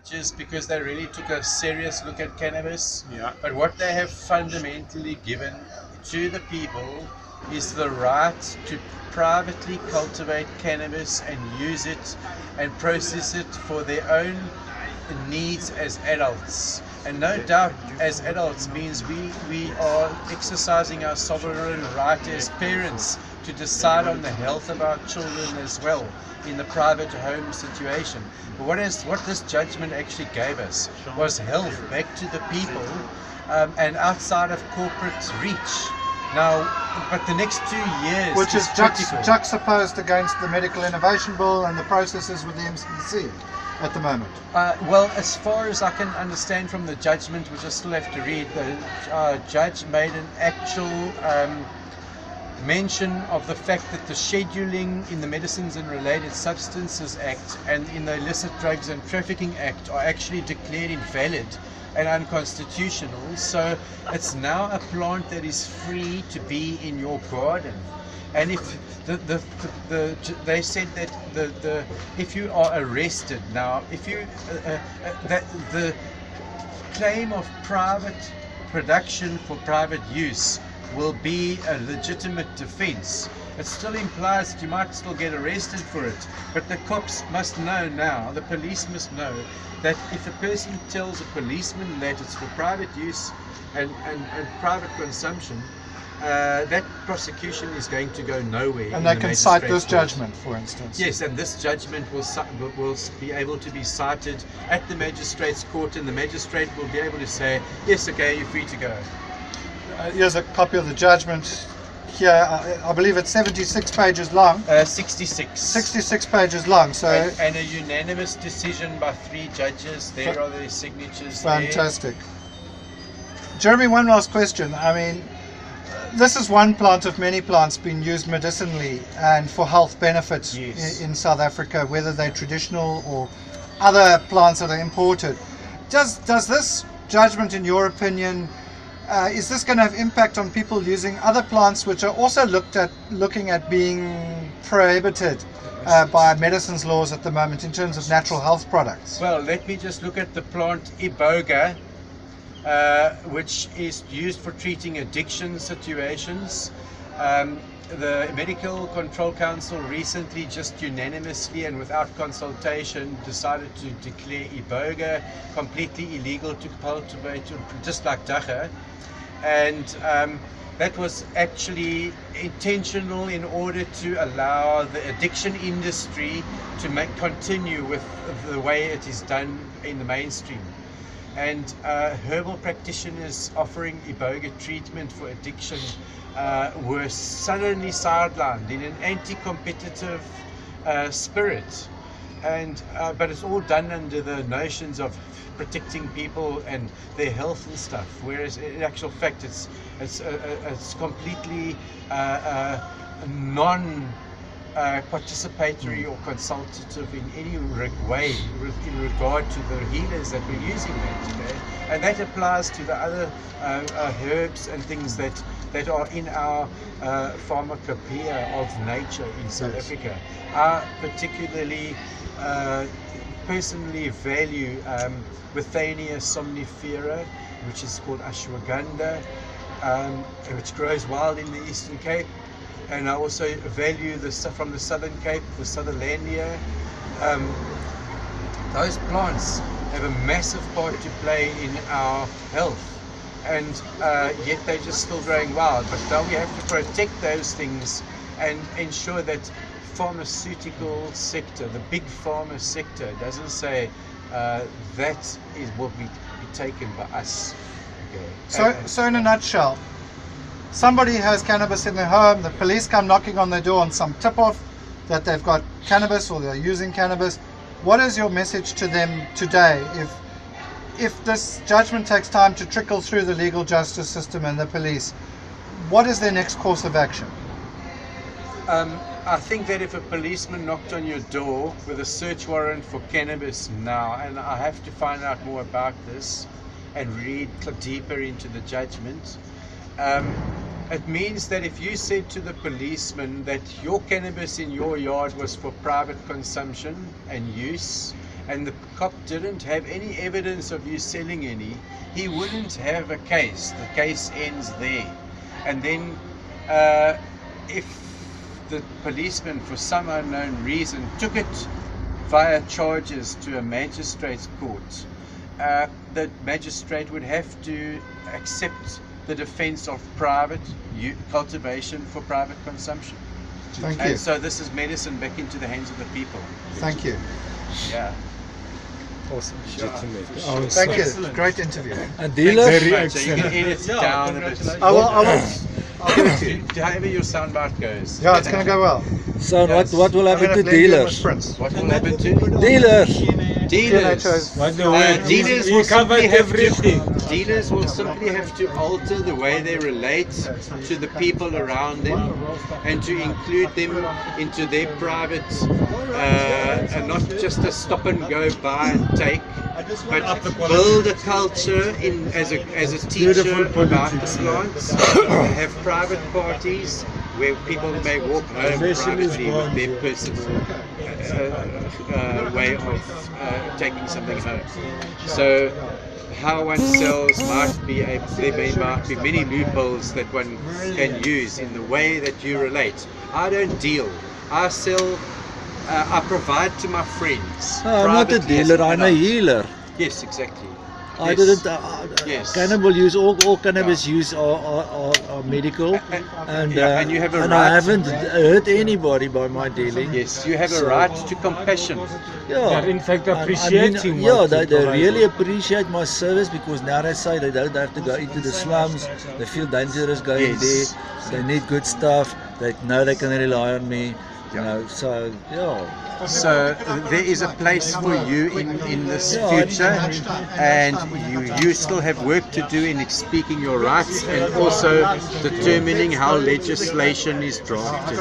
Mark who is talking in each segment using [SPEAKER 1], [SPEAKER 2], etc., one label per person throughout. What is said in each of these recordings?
[SPEAKER 1] just because they really took a serious look at cannabis.
[SPEAKER 2] Yeah.
[SPEAKER 1] But what they have fundamentally given to the people is the right to privately cultivate cannabis and use it and process it for their own needs as adults. And no doubt, as adults means we are exercising our sovereign right as parents to decide on the health of our children as well in the private home situation. But what this judgment actually gave us was health back to the people, and outside of corporate reach. Now, but the next 2 years,
[SPEAKER 3] which is
[SPEAKER 1] critical.
[SPEAKER 3] juxtaposed against the Medical Innovation Bill and the processes with the MCC at the moment.
[SPEAKER 1] Well, as far as I can understand from the judgment, which I still have to read, the judge made an actual mention of the fact that the scheduling in the Medicines and Related Substances Act and in the Illicit Drugs and Trafficking Act are actually declared invalid and unconstitutional. So it's now a plant that is free to be in your garden. And if they said that if you are arrested now, if you that the claim of private production for private use will be a legitimate defense. It still implies that you might still get arrested for it, but the cops must know now, the police must know, that if a person tells a policeman that it's for private use and private consumption, that prosecution is going to go nowhere.
[SPEAKER 3] And they can cite this judgment, for instance.
[SPEAKER 1] Yes, and this judgment will be able to be cited at the magistrate's court, and the magistrate will be able to say, yes, okay, you're free to go.
[SPEAKER 3] Here's a copy of the judgment here. I believe it's 76 pages long.
[SPEAKER 1] 66.
[SPEAKER 3] 66 pages long. So
[SPEAKER 1] and a unanimous decision by 3 judges. There are their signatures.
[SPEAKER 3] Fantastic. Jeremy, one last question. I mean, this is one plant of many plants being used medicinally and for health benefits.
[SPEAKER 1] Yes.
[SPEAKER 3] in South Africa, whether they're traditional or other plants that are imported. Does this judgment, in your opinion, is this going to have impact on people using other plants which are also looking at being prohibited by medicines laws at the moment in terms of natural health products?
[SPEAKER 1] Well, let me just look at the plant Iboga, which is used for treating addiction situations. The Medical Control Council recently, just unanimously and without consultation, decided to declare Iboga completely illegal to cultivate, just like Dagga. And that was actually intentional in order to allow the addiction industry to continue with the way it is done in the mainstream. And herbal practitioners offering Iboga treatment for addiction were suddenly sidelined in an anti-competitive spirit. And but it's all done under the notions of protecting people and their health and stuff, whereas in actual fact it's completely non participatory or consultative in any way in regard to the healers that we're using that today. And that applies to the other herbs and things that are in our pharmacopoeia of nature in South Africa. I particularly personally value Withania somnifera, which is called ashwagandha, which grows wild in the Eastern Cape. And I also value the stuff from the Southern Cape, the Sutherlandia. Those plants have a massive part to play in our health, and yet they're just still growing wild. But now we have to protect those things and ensure that pharmaceutical sector, the big pharma sector, doesn't say that will be taken by us. Okay.
[SPEAKER 3] So in a nutshell, somebody has cannabis in their home, the police come knocking on their door on some tip-off that they've got cannabis or they're using cannabis. What is your message to them today if this judgment takes time to trickle through the legal justice system and the police? What is their next course of action?
[SPEAKER 1] I think that if a policeman knocked on your door with a search warrant for cannabis now, and I have to find out more about this and read deeper into the judgment, it means that if you said to the policeman that your cannabis in your yard was for private consumption and use, and the cop didn't have any evidence of you selling any, he wouldn't have a case. The case ends there. And then if the policeman, for some unknown reason, took it via charges to a magistrate's court, the magistrate would have to accept the defense of private cultivation for private consumption.
[SPEAKER 3] Thank you.
[SPEAKER 1] And so this is medicine back into the hands of the people.
[SPEAKER 3] Thank you.
[SPEAKER 1] Yeah.
[SPEAKER 2] Awesome.
[SPEAKER 3] Thank you. Great interview.
[SPEAKER 2] A dealer?
[SPEAKER 1] Very so you can edit it down a bit.
[SPEAKER 3] I will. I'll give it to you.
[SPEAKER 1] However your soundbite goes.
[SPEAKER 3] Yeah, it's going to go well.
[SPEAKER 2] So what will
[SPEAKER 3] I'm
[SPEAKER 2] happen
[SPEAKER 3] going
[SPEAKER 2] to
[SPEAKER 3] blend you in with
[SPEAKER 2] dealers?
[SPEAKER 3] Prince.
[SPEAKER 1] What will happen to
[SPEAKER 2] Dealers!
[SPEAKER 1] dealers? Dealers will simply have to, dealers will simply have to alter the way they relate to the people around them, and to include them into their private, and not just a stop and go buy and take, but build a culture in as a teacher about the plants. Have private parties where people may walk home privately with their personal way of taking something home. So how one sells might be there might be many loopholes that one can use in the way that you relate. I don't deal. I sell. I provide to my friends.
[SPEAKER 2] No, I'm not a
[SPEAKER 1] privately as
[SPEAKER 2] dealer,
[SPEAKER 1] an
[SPEAKER 2] I'm a
[SPEAKER 1] adult.
[SPEAKER 2] healer.
[SPEAKER 1] Yes, exactly.
[SPEAKER 2] I
[SPEAKER 1] Yes.
[SPEAKER 2] didn't.
[SPEAKER 1] Yes.
[SPEAKER 2] Cannabis use, all cannabis use are medical, and
[SPEAKER 1] you have a
[SPEAKER 2] I
[SPEAKER 1] right.
[SPEAKER 2] haven't hurt anybody by my dealing.
[SPEAKER 1] Yes, you have a
[SPEAKER 2] So-
[SPEAKER 1] right to compassion.
[SPEAKER 2] Yeah,
[SPEAKER 4] in fact,
[SPEAKER 2] And-
[SPEAKER 4] appreciating
[SPEAKER 2] yeah,
[SPEAKER 4] what
[SPEAKER 2] they
[SPEAKER 4] you provide.
[SPEAKER 2] really appreciate my service, because now they say they don't have to go into the slums. They feel dangerous going
[SPEAKER 1] Yes.
[SPEAKER 2] there. They need good stuff. They know they can rely on me. You know, so yeah.
[SPEAKER 1] So there is a place for you in this future, and you still have work to do in speaking your rights, and also determining how legislation is drafted.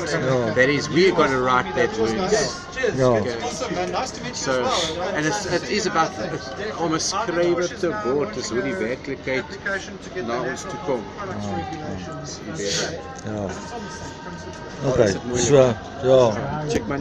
[SPEAKER 1] That is, we're going to write that words. So, en het is about om 'n skrywer te word, is hoe die werklikheid na ons toe kom.
[SPEAKER 2] Ja. Okay, so ja.
[SPEAKER 1] Check my